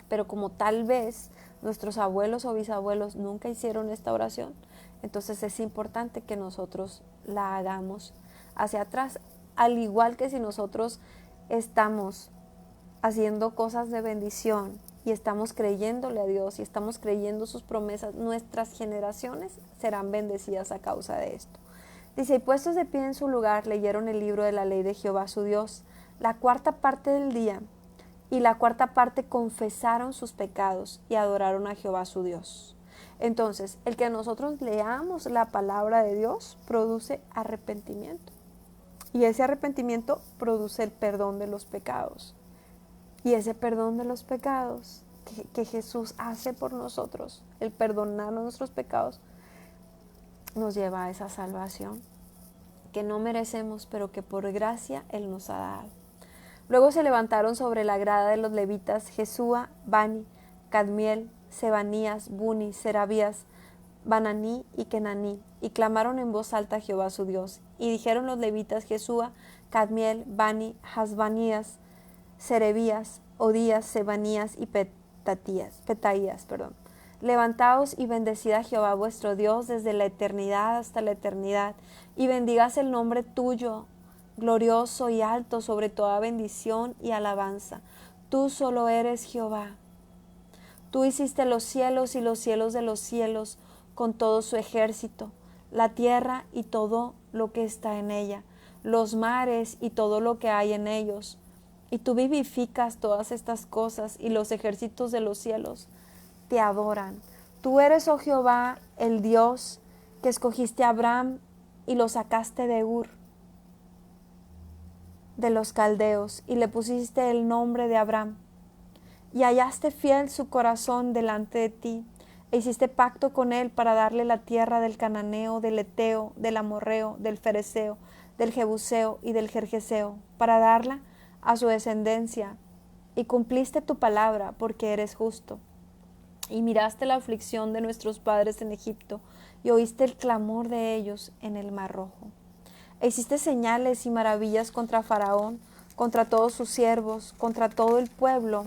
Pero como tal vez nuestros abuelos o bisabuelos nunca hicieron esta oración, entonces es importante que nosotros la hagamos hacia atrás, al igual que si nosotros estamos haciendo cosas de bendición y estamos creyéndole a Dios y estamos creyendo sus promesas, nuestras generaciones serán bendecidas a causa de esto. Dice, y puestos de pie en su lugar, leyeron el libro de la ley de Jehová su Dios, la cuarta parte del día, y la cuarta parte confesaron sus pecados y adoraron a Jehová su Dios. Entonces, el que nosotros leamos la palabra de Dios produce arrepentimiento. Y ese arrepentimiento produce el perdón de los pecados. Y ese perdón de los pecados que Jesús hace por nosotros, el perdonarnos nuestros pecados, nos lleva a esa salvación que no merecemos, pero que por gracia Él nos ha dado. Luego se levantaron sobre la grada de los levitas Jesúa, Bani, Cadmiel, Sebanías, Buni, Serabías, Bananí y Kenaní, y clamaron en voz alta a Jehová su Dios. Y dijeron los levitas Jesúa, Cadmiel, Bani, Hasbanías, Serebías, Odías, Sebanías y Petaías. Levantaos y bendecid a Jehová vuestro Dios desde la eternidad hasta la eternidad, y bendigas el nombre tuyo, glorioso y alto sobre toda bendición y alabanza. Tú solo eres Jehová. Tú hiciste los cielos y los cielos de los cielos con todo su ejército, la tierra y todo lo que está en ella, los mares y todo lo que hay en ellos. Y tú vivificas todas estas cosas, y los ejércitos de los cielos te adoran. Tú eres, oh Jehová, el Dios que escogiste a Abraham y lo sacaste de Ur de los caldeos, y le pusiste el nombre de Abraham. Y hallaste fiel su corazón delante de ti, e hiciste pacto con él para darle la tierra del cananeo, del eteo, del amorreo, del fereceo, del jebuseo y del gergeseo, para darla a su descendencia. Y cumpliste tu palabra, porque eres justo. Y miraste la aflicción de nuestros padres en Egipto, y oíste el clamor de ellos en el Mar Rojo. E hiciste señales y maravillas contra Faraón, contra todos sus siervos, contra todo el pueblo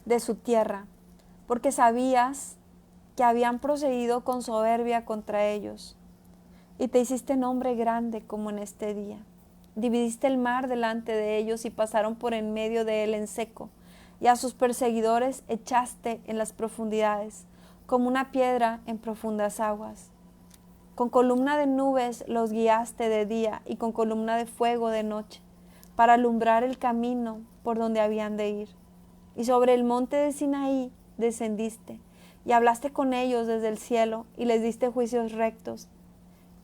de su tierra, porque sabías que habían procedido con soberbia contra ellos. Y te hiciste nombre grande como en este día. Dividiste el mar delante de ellos y pasaron por en medio de él en seco, y a sus perseguidores echaste en las profundidades, como una piedra en profundas aguas. Con columna de nubes los guiaste de día y con columna de fuego de noche, para alumbrar el camino por donde habían de ir. Y sobre el monte de Sinaí descendiste, y hablaste con ellos desde el cielo, y les diste juicios rectos,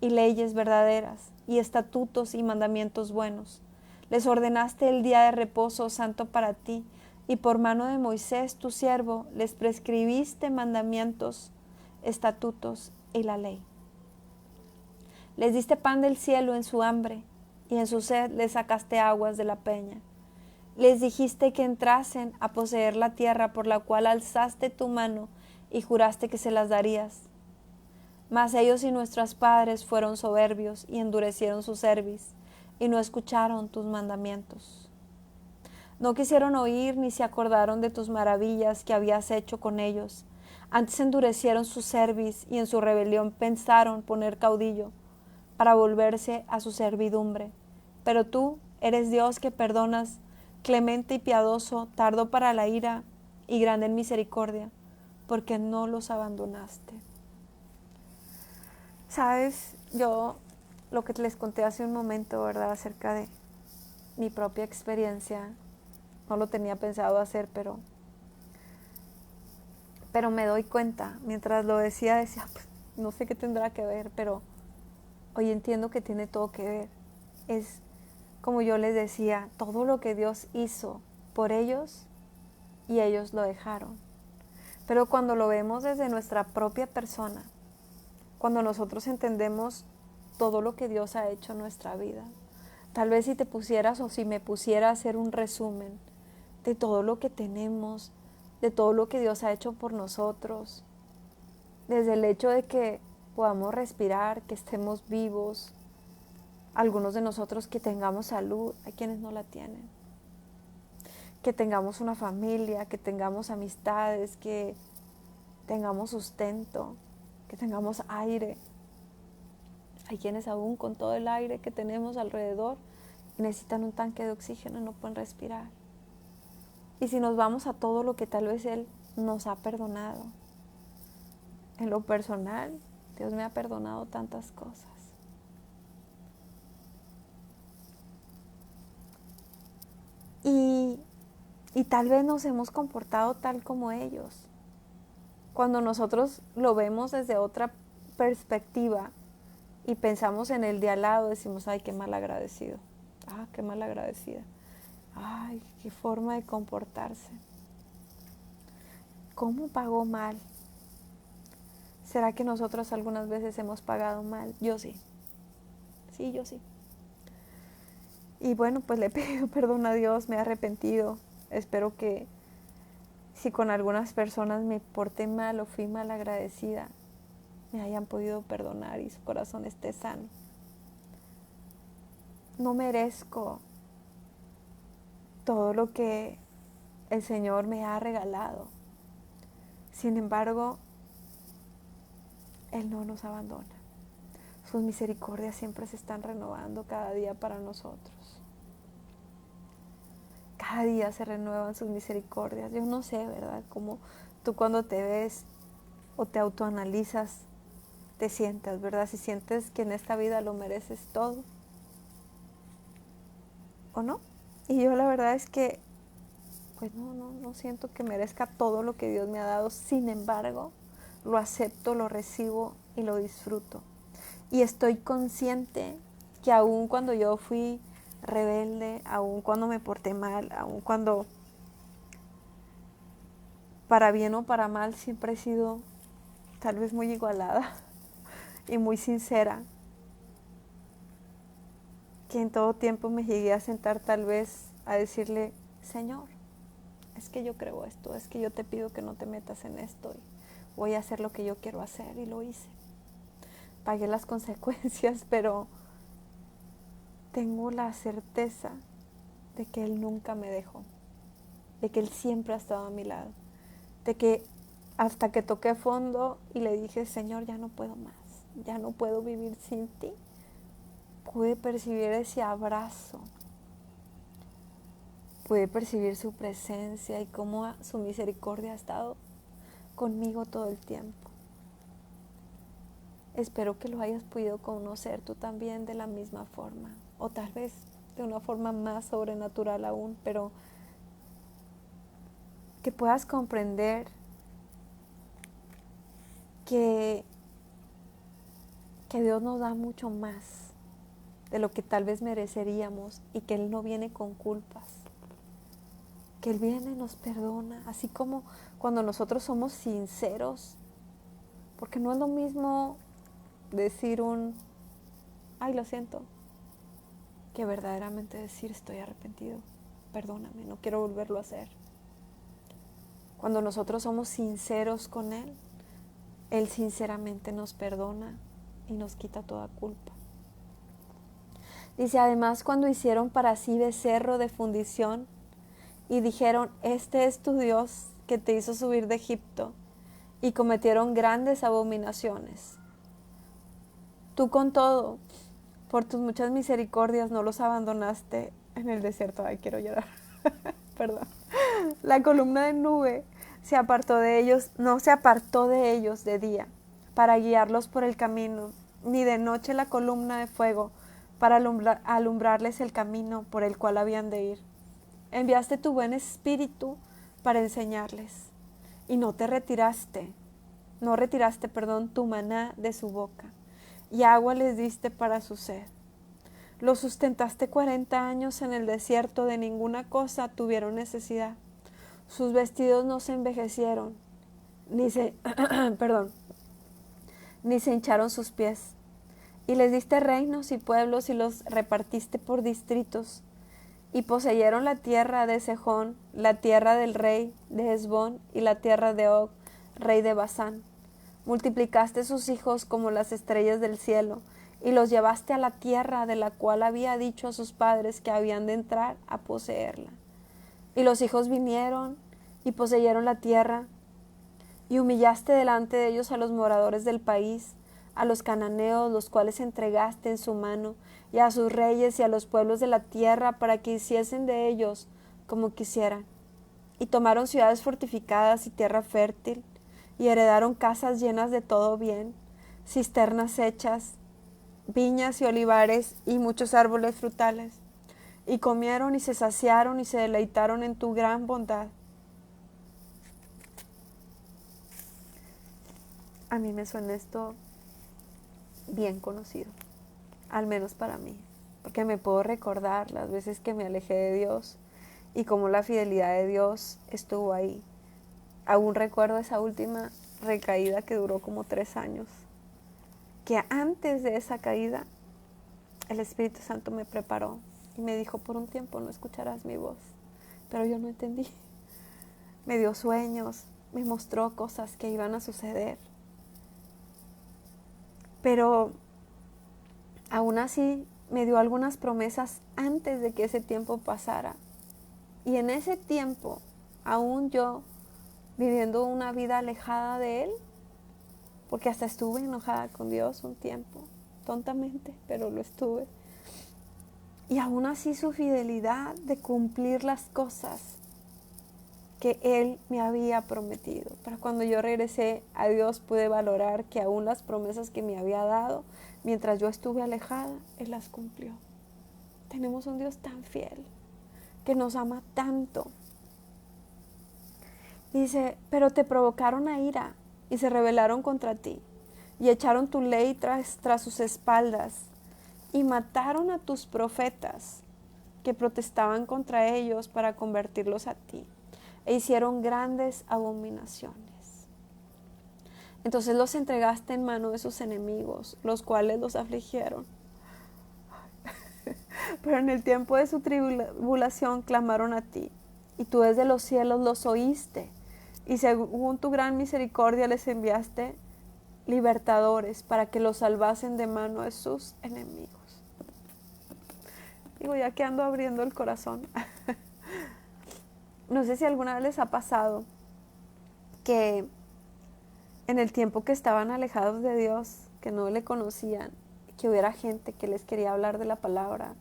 y leyes verdaderas, y estatutos y mandamientos buenos. Les ordenaste el día de reposo santo para ti, y por mano de Moisés tu siervo les prescribiste mandamientos, estatutos y la ley. Les diste pan del cielo en su hambre, y en su sed les sacaste aguas de la peña. Les dijiste que entrasen a poseer la tierra por la cual alzaste tu mano y juraste que se las darías. Mas ellos y nuestros padres fueron soberbios y endurecieron su cerviz, y no escucharon tus mandamientos. No quisieron oír ni se acordaron de tus maravillas que habías hecho con ellos. Antes endurecieron su cerviz y en su rebelión pensaron poner caudillo para volverse a su servidumbre. Pero tú eres Dios que perdonas, clemente y piadoso, tardo para la ira y grande en misericordia, porque no los abandonaste. Sabes, yo lo que les conté hace un momento, ¿verdad?, acerca de mi propia experiencia, no lo tenía pensado hacer, pero me doy cuenta, mientras lo decía, pues, no sé qué tendrá que ver, pero hoy entiendo que tiene todo que ver. Es como yo les decía, todo lo que Dios hizo por ellos y ellos lo dejaron. Pero cuando lo vemos desde nuestra propia persona, cuando nosotros entendemos todo lo que Dios ha hecho en nuestra vida, tal vez si te pusieras o si me pusiera a hacer un resumen de todo lo que tenemos, de todo lo que Dios ha hecho por nosotros, desde el hecho de que podamos respirar, que estemos vivos, algunos de nosotros que tengamos salud, hay quienes no la tienen, que tengamos una familia, que tengamos amistades, que tengamos sustento, que tengamos aire. Hay quienes aún con todo el aire que tenemos alrededor necesitan un tanque de oxígeno y no pueden respirar. Y si nos vamos a todo lo que tal vez Él nos ha perdonado, en lo personal, Dios me ha perdonado tantas cosas. Y tal vez nos hemos comportado tal como ellos. Cuando nosotros lo vemos desde otra perspectiva y pensamos en el de al lado, decimos, ay, qué mal agradecido. Ah, qué mal agradecida. Ay, qué forma de comportarse. ¿Cómo pagó mal? ¿Será que nosotros algunas veces hemos pagado mal? Yo sí. Sí, yo sí. Y bueno, pues le he pedido perdón a Dios, me he arrepentido. Espero que si con algunas personas me porté mal o fui mal agradecida, me hayan podido perdonar y su corazón esté sano. No merezco todo lo que el Señor me ha regalado. Sin embargo, Él no nos abandona. Sus misericordias siempre se están renovando cada día para nosotros. Cada día se renuevan sus misericordias. Yo no sé, ¿verdad? Como tú cuando te ves o te autoanalizas, te sientas, ¿verdad? Si sientes que en esta vida lo mereces todo, ¿o no? Y yo la verdad es que, pues no siento que merezca todo lo que Dios me ha dado. Sin embargo, lo acepto, lo recibo y lo disfruto. Y estoy consciente que aun cuando yo fui rebelde, aun cuando me porté mal, aun cuando para bien o para mal siempre he sido tal vez muy igualada y muy sincera, que en todo tiempo me llegué a sentar tal vez a decirle, Señor, es que yo creo esto, es que yo te pido que no te metas en esto y voy a hacer lo que yo quiero hacer, y lo hice. Pagué las consecuencias, pero tengo la certeza de que Él nunca me dejó, de que Él siempre ha estado a mi lado, de que hasta que toqué fondo y le dije, Señor, ya no puedo más, ya no puedo vivir sin ti, pude percibir ese abrazo, pude percibir su presencia y cómo su misericordia ha estado conmigo todo el tiempo. Espero que lo hayas podido conocer tú también de la misma forma, o tal vez de una forma más sobrenatural aún, pero que puedas comprender que Dios nos da mucho más de lo que tal vez mereceríamos y que Él no viene con culpas, que Él viene y nos perdona, así como cuando nosotros somos sinceros, porque no es lo mismo decir ay, lo siento, que verdaderamente decir, estoy arrepentido, perdóname, no quiero volverlo a hacer. Cuando nosotros somos sinceros con Él, Él sinceramente nos perdona y nos quita toda culpa. Dice, además, cuando hicieron para sí becerro de fundición y dijeron, este es tu Dios que te hizo subir de Egipto, y cometieron grandes abominaciones. Tú con todo, por tus muchas misericordias, no los abandonaste en el desierto. Ay, quiero llorar. Perdón. La columna de nube se apartó de ellos, no se apartó de ellos de día para guiarlos por el camino, ni de noche la columna de fuego para alumbrarles el camino por el cual habían de ir. Enviaste tu buen espíritu para enseñarles, y no retiraste tu maná de su boca, y agua les diste para su sed. Los sustentaste 40 años en el desierto, de ninguna cosa tuvieron necesidad. Sus vestidos no se envejecieron, ni se hincharon sus pies. Y les diste reinos y pueblos y los repartiste por distritos. Y poseyeron la tierra de Sejón, la tierra del rey de Hesbón y la tierra de Og, rey de Basán. Multiplicaste sus hijos como las estrellas del cielo, y los llevaste a la tierra de la cual había dicho a sus padres que habían de entrar a poseerla. Y los hijos vinieron y poseyeron la tierra, y humillaste delante de ellos a los moradores del país, a los cananeos, los cuales entregaste en su mano, y a sus reyes y a los pueblos de la tierra, para que hiciesen de ellos como quisieran. Y tomaron ciudades fortificadas y tierra fértil, y heredaron casas llenas de todo bien, cisternas hechas, viñas y olivares y muchos árboles frutales. Y comieron y se saciaron y se deleitaron en tu gran bondad. A mí me suena esto bien conocido, al menos para mí, porque me puedo recordar las veces que me alejé de Dios y cómo la fidelidad de Dios estuvo ahí. Aún recuerdo esa última recaída que duró como 3 años, que antes de esa caída el Espíritu Santo me preparó y me dijo: por un tiempo no escucharás mi voz. Pero yo no entendí. Me dio sueños, me mostró cosas que iban a suceder. Pero aún así me dio algunas promesas antes de que ese tiempo pasara. Y en ese tiempo, aún yo viviendo una vida alejada de Él, porque hasta estuve enojada con Dios un tiempo, tontamente, pero lo estuve. Y aún así su fidelidad de cumplir las cosas que Él me había prometido. Para cuando yo regresé a Dios pude valorar que aún las promesas que me había dado, mientras yo estuve alejada, Él las cumplió. Tenemos un Dios tan fiel, que nos ama tanto. Dice: pero te provocaron a ira y se rebelaron contra ti, y echaron tu ley tras sus espaldas, y mataron a tus profetas que protestaban contra ellos para convertirlos a ti, e hicieron grandes abominaciones. Entonces los entregaste en mano de sus enemigos, los cuales los afligieron. Pero en el tiempo de su tribulación clamaron a ti, y tú desde los cielos los oíste, y según tu gran misericordia les enviaste libertadores para que los salvasen de mano de sus enemigos. Digo, ya que ando abriendo el corazón, no sé si alguna vez les ha pasado que en el tiempo que estaban alejados de Dios, que no le conocían, que hubiera gente que les quería hablar de la palabra.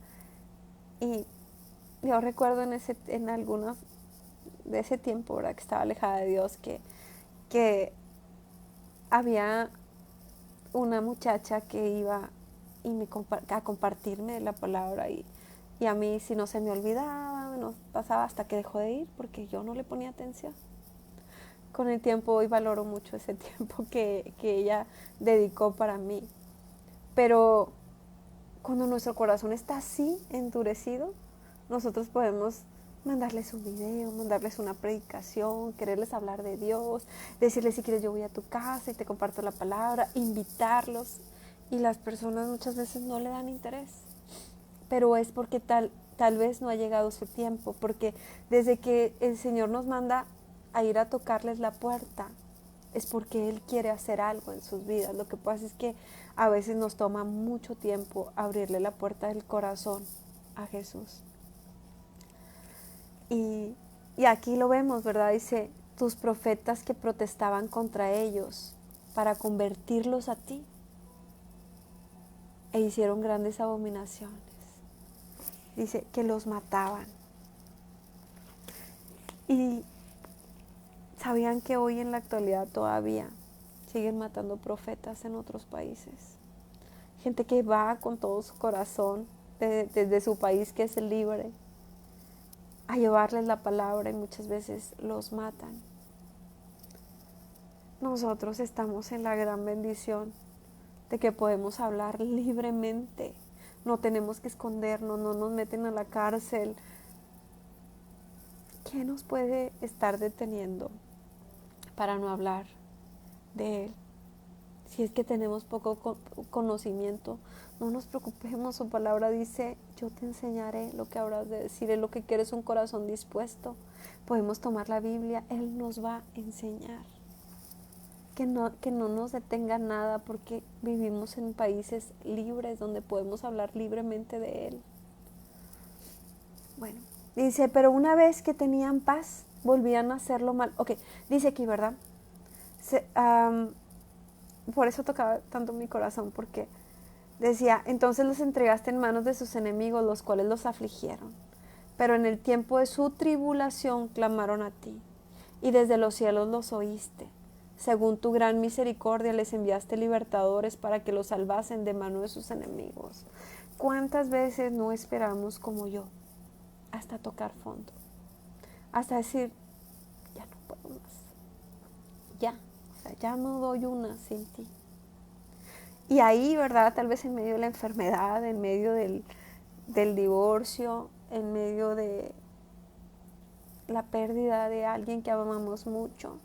Y yo recuerdo en algunos de ese tiempo, ¿verdad?, que estaba alejada de Dios, que había una muchacha que iba a compartirme la palabra, y a mí, si no se me olvidaba, no pasaba hasta que dejó de ir porque yo no le ponía atención. Con el tiempo hoy valoro mucho ese tiempo que ella dedicó para mí. Pero cuando nuestro corazón está así endurecido, nosotros podemos mandarles un video, mandarles una predicación, quererles hablar de Dios, decirles: si quieres yo voy a tu casa y te comparto la palabra, invitarlos. Y las personas muchas veces no le dan interés. Pero es porque tal vez no ha llegado su tiempo, porque desde que el Señor nos manda a ir a tocarles la puerta, es porque Él quiere hacer algo en sus vidas. Lo que pasa es que a veces nos toma mucho tiempo abrirle la puerta del corazón a Jesús. Y aquí lo vemos, ¿verdad? Dice: tus profetas que protestaban contra ellos para convertirlos a ti, e hicieron grandes abominaciones. Dice que los mataban. Y sabían que hoy en la actualidad todavía siguen matando profetas en otros países. Gente que va con todo su corazón desde su país, que es el libre, a llevarles la palabra, y muchas veces los matan. Nosotros estamos en la gran bendición de que podemos hablar libremente. No tenemos que escondernos, no nos meten a la cárcel. ¿Qué nos puede estar deteniendo para no hablar de Él? Si es que tenemos poco conocimiento, no nos preocupemos. Su palabra dice: yo te enseñaré lo que habrás de decir. Es lo que quieres, un corazón dispuesto. Podemos tomar la Biblia, Él nos va a enseñar. Que no nos detenga nada, porque vivimos en países libres donde podemos hablar libremente de Él. Bueno, dice: pero una vez que tenían paz, volvían a hacerlo mal. Ok, dice aquí, ¿verdad? por eso tocaba tanto mi corazón, porque decía, entonces los entregaste en manos de sus enemigos, los cuales los afligieron. Pero en el tiempo de su tribulación clamaron a ti, y desde los cielos los oíste. Según tu gran misericordia les enviaste libertadores para que los salvasen de mano de sus enemigos. ¿Cuántas veces no esperamos como yo hasta tocar fondo? Hasta decir, ya no puedo más. Ya, o sea, ya no doy una sin ti. Y ahí, ¿verdad? Tal vez en medio de la enfermedad, en medio del divorcio, en medio de la pérdida de alguien que amamos mucho,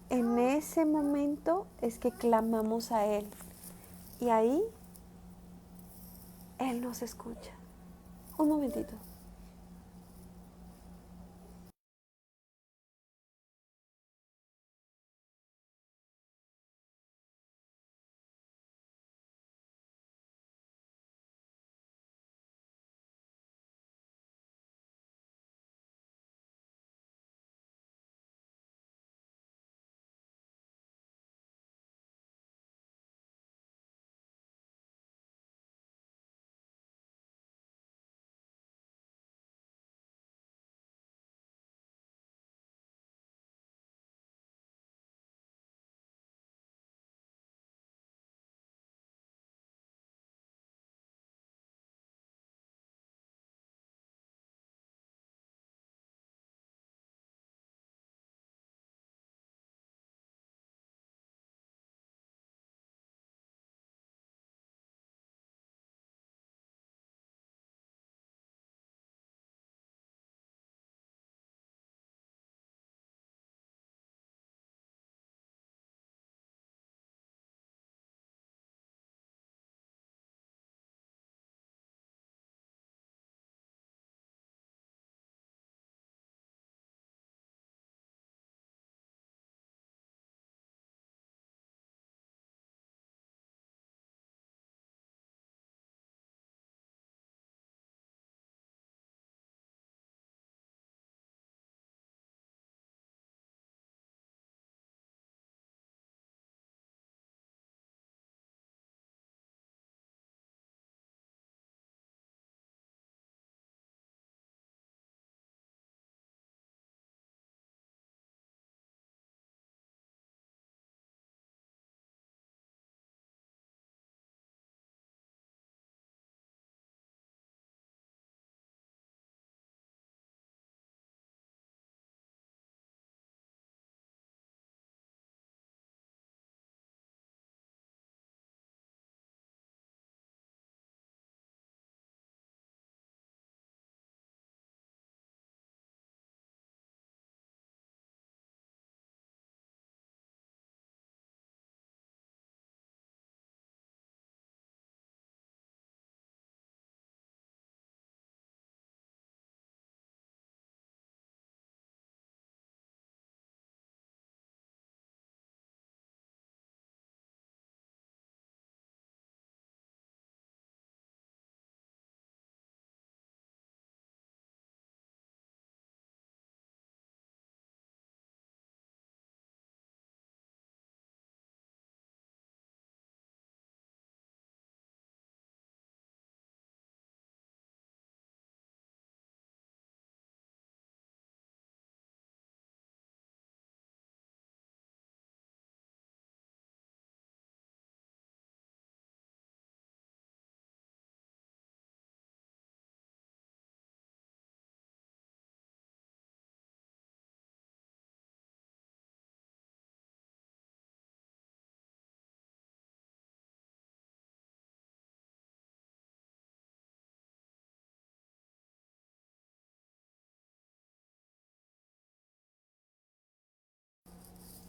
en ese momento es que clamamos a Él. Y ahí Él nos escucha. Un momentito.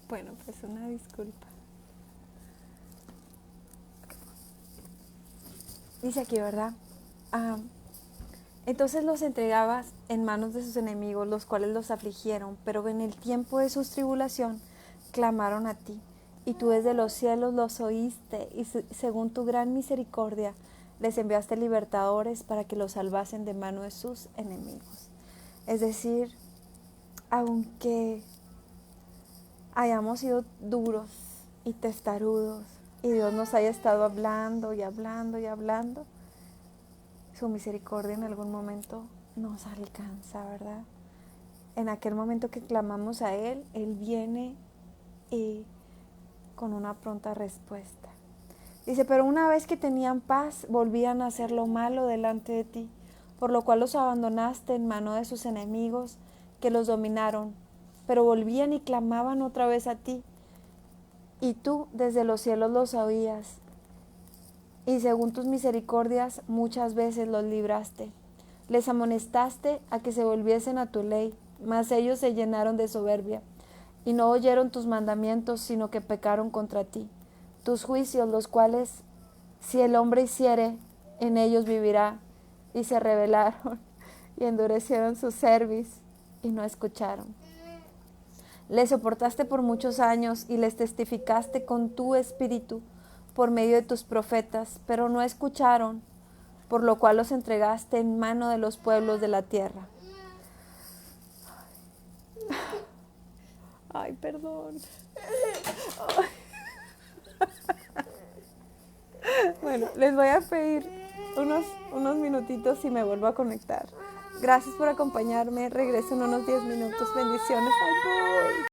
Bueno, pues una disculpa. Dice aquí, ¿verdad? Ah, entonces los entregabas en manos de sus enemigos, los cuales los afligieron, pero en el tiempo de su tribulación clamaron a ti, y tú desde los cielos los oíste, y según tu gran misericordia les enviaste libertadores para que los salvasen de mano de sus enemigos. Es decir, aunque hayamos sido duros, y testarudos, y Dios nos haya estado hablando y hablando y hablando, su misericordia en algún momento nos alcanza, ¿verdad? En aquel momento que clamamos a Él, Él viene y con una pronta respuesta. Dice, pero una vez que tenían paz, volvían a hacer lo malo delante de ti, por lo cual los abandonaste en mano de sus enemigos, que los dominaron, pero volvían y clamaban otra vez a ti, y tú desde los cielos los oías, y según tus misericordias muchas veces los libraste. Les amonestaste a que se volviesen a tu ley, mas ellos se llenaron de soberbia, y no oyeron tus mandamientos, sino que pecaron contra ti. Tus juicios, los cuales, si el hombre hiciere, en ellos vivirá, y se rebelaron, y endurecieron su cerviz, y no escucharon. Les soportaste por muchos años, y les testificaste con tu espíritu, por medio de tus profetas, pero no escucharon, por lo cual los entregaste en mano de los pueblos de la tierra. Ay, perdón. Ay. Bueno, les voy a pedir unos minutitos y me vuelvo a conectar. Gracias por acompañarme. Regreso en unos 10 minutos. Bendiciones. Bye.